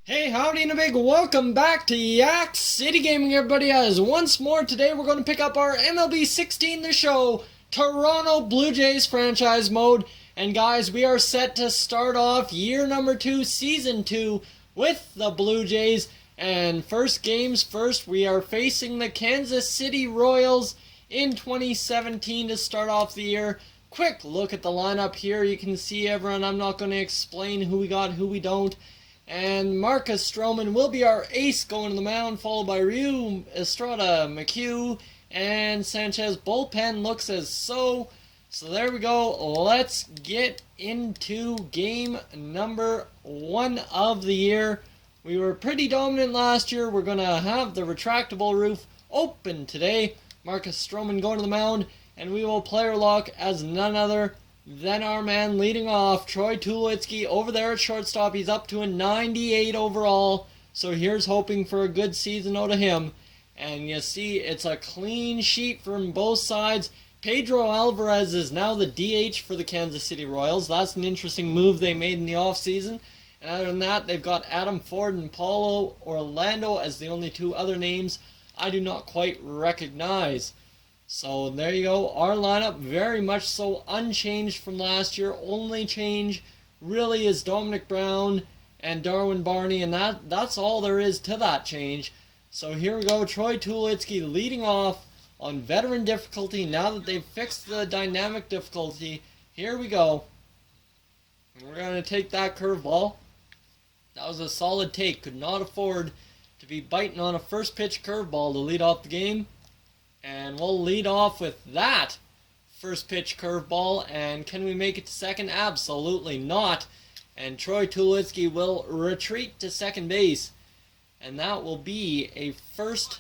Hey, howdy and a big welcome back to Yak-City Gaming, everybody. As once more today we're going to pick up our MLB 16 The Show Toronto Blue Jays franchise mode. And guys, we are set to start off year number 2, season 2 with the Blue Jays. And first games first, we are facing the Kansas City Royals in 2017 to start off the year. Quick look at the lineup here. You can see everyone. I'm not going to explain who we got, who we don't. And Marcus Stroman will be our ace going to the mound, followed by Ryu, Estrada, McHugh, and Sanchez. Bullpen looks as so. So there we go. Let's get into game number 1 of the year. We were pretty dominant last year. We're going to have the retractable roof open today. Marcus Stroman going to the mound, and we will player lock as none other then our man leading off, Troy Tulowitzki, over there at shortstop. He's up to a 98 overall. So here's hoping for a good season out of him. And you see it's a clean sheet from both sides. Pedro Alvarez is now the DH for the Kansas City Royals. That's an interesting move they made in the offseason. And other than that, they've got Adam Ford and Paulo Orlando as the only two other names I do not quite recognize. So there you go, our lineup very much so unchanged from last year. Only change really is Dominic Brown and Darwin Barney, and that's all there is to that change. So here we go, Troy Tulowitzki leading off on veteran difficulty. Now that they've fixed the dynamic difficulty, here we go. We're going to take that curveball. That was a solid take. Could not afford to be biting on a first pitch curveball to lead off the game. And we'll lead off with that first pitch curveball. And can we make it to second? Absolutely not. And Troy Tulowitzki will retreat to second base. And that will be a first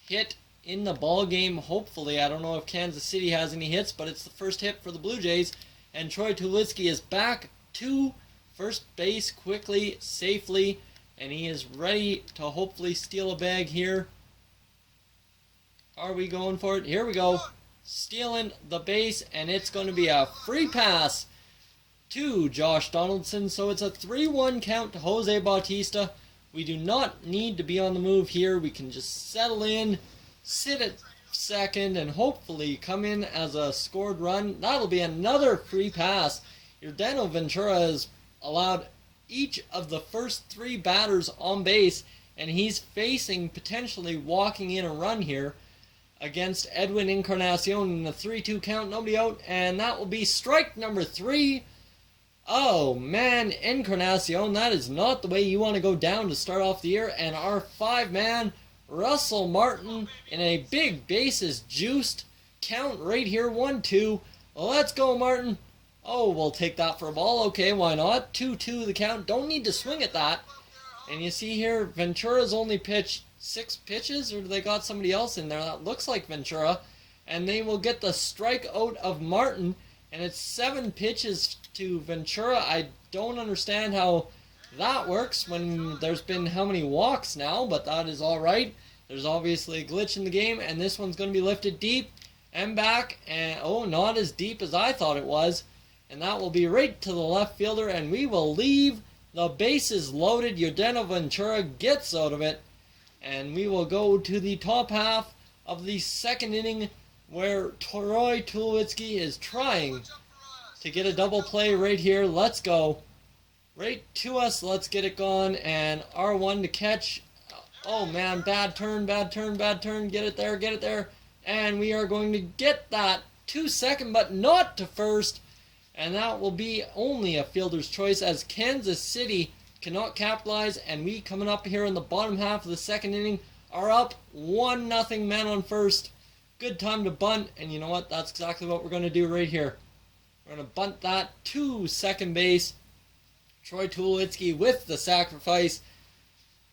hit in the ball game. Hopefully, I don't know if Kansas City has any hits, but it's the first hit for the Blue Jays. And Troy Tulowitzki is back to first base quickly, safely. And he is ready to hopefully steal a bag here. Are we going for it? Here we go. Stealing the base, and it's going to be a free pass to Josh Donaldson. So it's a 3-1 count to Jose Bautista. We do not need to be on the move here. We can just settle in, sit at second, and hopefully come in as a scored run. That'll be another free pass. Yordano Ventura has allowed each of the first 3 batters on base, and he's facing potentially walking in a run here against Edwin Encarnacion in the 3-2 count, nobody out, and that will be strike number 3. Oh man, Encarnacion, that is not the way you want to go down to start off the year. And our 5-man, Russell Martin, in a big bases juiced count right here, 1-2. Let's go, Martin. Oh, we'll take that for a ball. Okay, why not? 2-2 the count. Don't need to swing at that. And you see here, Ventura's only pitched 6 pitches, or they got somebody else in there that looks like Ventura, and they will get the strikeout of Martin, and it's 7 pitches to Ventura. I don't understand how that works when there's been how many walks now, but that is all right. There's obviously a glitch in the game, and this one's going to be lifted deep and back, and oh, not as deep as I thought it was, and that will be right to the left fielder, and we will leave the bases loaded. Yordano Ventura gets out of it. And we will go to the top half of the second inning where Troy Tulowitzki is trying to get a double play right here. Let's go. Right to us. Let's get it gone. And R1 to catch. Oh man, bad turn, bad turn, bad turn. Get it there, get it there. And we are going to get that to second, but not to first. And that will be only a fielder's choice as Kansas City cannot capitalize, and we coming up here in the bottom half of the second inning are up 1-0, man on first. Good time to bunt, and you know what? That's exactly what we're going to do right here. We're going to bunt that to second base. Troy Tulowitzki with the sacrifice,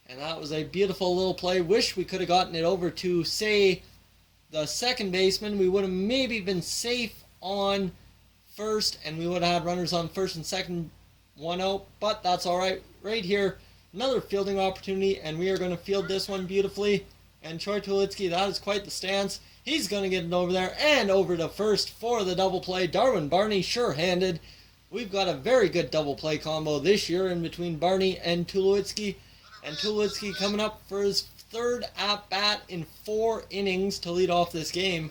and that was a beautiful little play. Wish we could have gotten it over to, say, the second baseman. We would have maybe been safe on first, and we would have had runners on first and second, 1-0, but that's all right. Right here, another fielding opportunity, and we are going to field this one beautifully. And Troy Tulowitzki, that is quite the stance. He's going to get it over there and over to first for the double play. Darwin Barney, sure-handed, We've got a very good double play combo this year in between Barney and Tulowitzki. And Tulowitzki coming up for his third at-bat in 4 innings to lead off this game.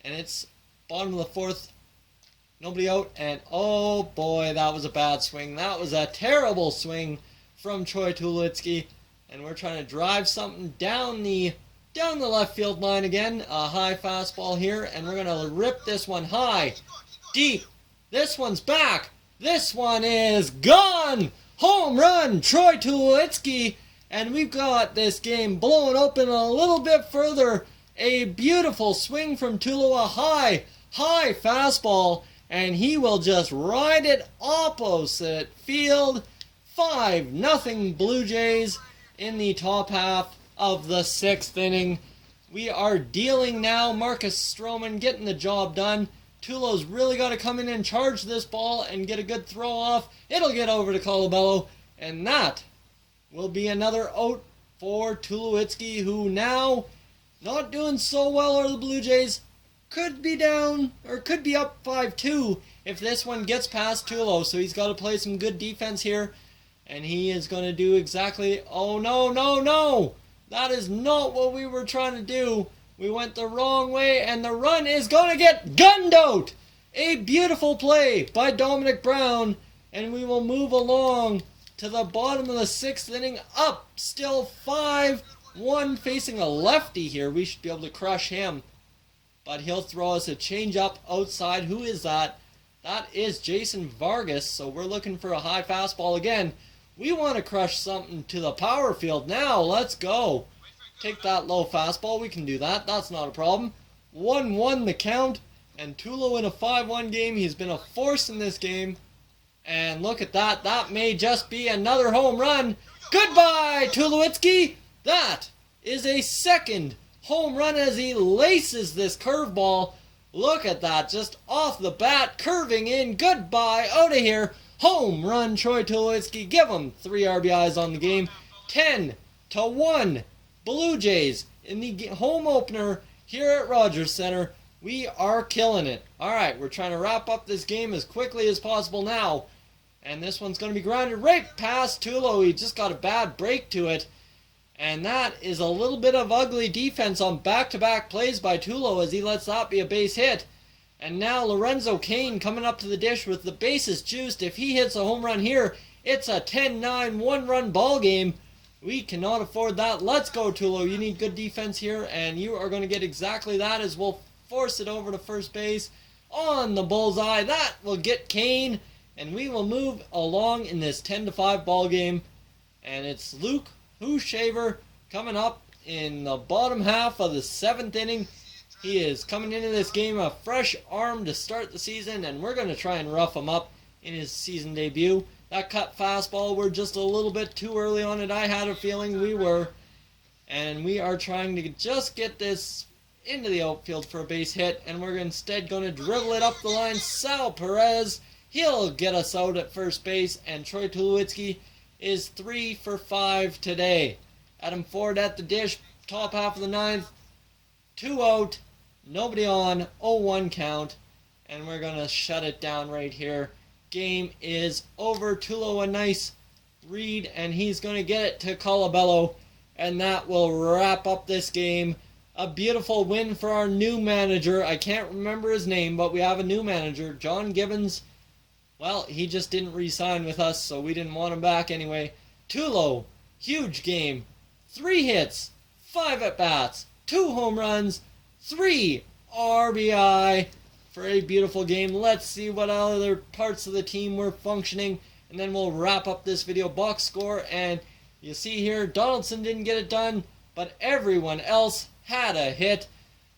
And it's bottom of the 4th. Nobody out. And oh boy, that was a bad swing. That was a terrible swing from Troy Tulowitzki. And we're trying to drive something down the left field line again. A high fastball here. And we're going to rip this one high. Deep. This one's back. This one is gone. Home run, Troy Tulowitzki. And we've got this game blown open a little bit further. A beautiful swing from Tulo, a high fastball. And he will just ride it opposite field. 5-0 Blue Jays in the top half of the 6th inning. We are dealing now. Marcus Stroman getting the job done. Tulo's really got to come in and charge this ball and get a good throw off. It'll get over to Colabello, and that will be another out for Tulowitzki, who now not doing so well are the Blue Jays. Could be down, or could be up 5-2 if this one gets past Tulo. So he's got to play some good defense here, and he is going to do exactly... Oh, no. That is not what we were trying to do. We went the wrong way, and the run is going to get gunned out. A beautiful play by Dominic Brown, and we will move along to the bottom of the 6th inning. Up, still 5-1, facing a lefty here. We should be able to crush him, but he'll throw us a changeup outside. Who is that? That is Jason Vargas, so we're looking for a high fastball again. We want to crush something to the power field now. Let's go. Take that low fastball. We can do that. That's not a problem. 1-1 the count. And Tulo in a 5-1 game. He's been a force in this game. And look at that. That may just be another home run. Goodbye, Tulowitzki. That is a second home run as he laces this curveball. Look at that. Just off the bat. Curving in. Goodbye. Out of here. Home run, Troy Tulowitzki. Give him 3 RBIs on the game. 10-1. Blue Jays in the home opener here at Rogers Center. We are killing it. Alright, we're trying to wrap up this game as quickly as possible now. And this one's going to be grounded right past Tulo. He just got a bad break to it. And that is a little bit of ugly defense on back-to-back plays by Tulo as he lets that be a base hit. And now Lorenzo Cain coming up to the dish with the bases juiced. If he hits a home run here, it's a 10-9 one-run ball game. We cannot afford that. Let's go, Tulo. You need good defense here, and you are going to get exactly that as we'll force it over to first base on the bullseye. That will get Kane, and we will move along in this 10-5 ball game. And it's Luke Hooshaver coming up in the bottom half of the 7th inning. He is coming into this game a fresh arm to start the season, and we're going to try and rough him up in his season debut. That cut fastball, we're just a little bit too early on it. I had a feeling we were. And we are trying to just get this into the outfield for a base hit. And we're instead going to dribble it up the line. Sal Perez, he'll get us out at first base. And Troy Tulowitzki is 3 for 5 today. Adam Ford at the dish, top half of the 9th. 2 out, nobody on, 0-1 count. And we're going to shut it down right here. Game is over. Tulo a nice read, and he's going to get it to Colabello, and that will wrap up this game. A beautiful win for our new manager. I can't remember his name, but we have a new manager, John Gibbons. Well, he just didn't re-sign with us, so we didn't want him back anyway. Tulo, huge game. 3 hits, 5 at-bats, 2 home runs, 3 RBI. For a beautiful game. Let's see what other parts of the team were functioning, and then we'll wrap up this video. Box score, and you see here Donaldson didn't get it done, but everyone else had a hit.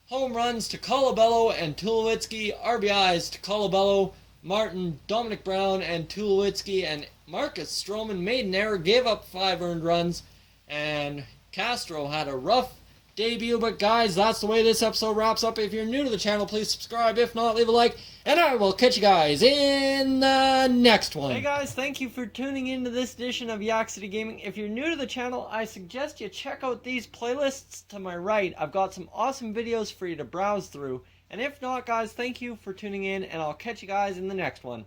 Home runs to Colabello and Tulowitzki, RBIs to Colabello, Martin, Dominic Brown, and Tulowitzki, and Marcus Stroman made an error, gave up 5 earned runs, and Castro had a rough debut. But guys, that's the way this episode wraps up. If you're new to the channel, please subscribe. If not, leave a like, and I will catch you guys in the next one. Hey guys, thank you for tuning into this edition of Yak-City Gaming. If you're new to the channel, I suggest you check out these playlists to my right. I've got some awesome videos for you to browse through. And if not, guys, thank you for tuning in, and I'll catch you guys in the next one.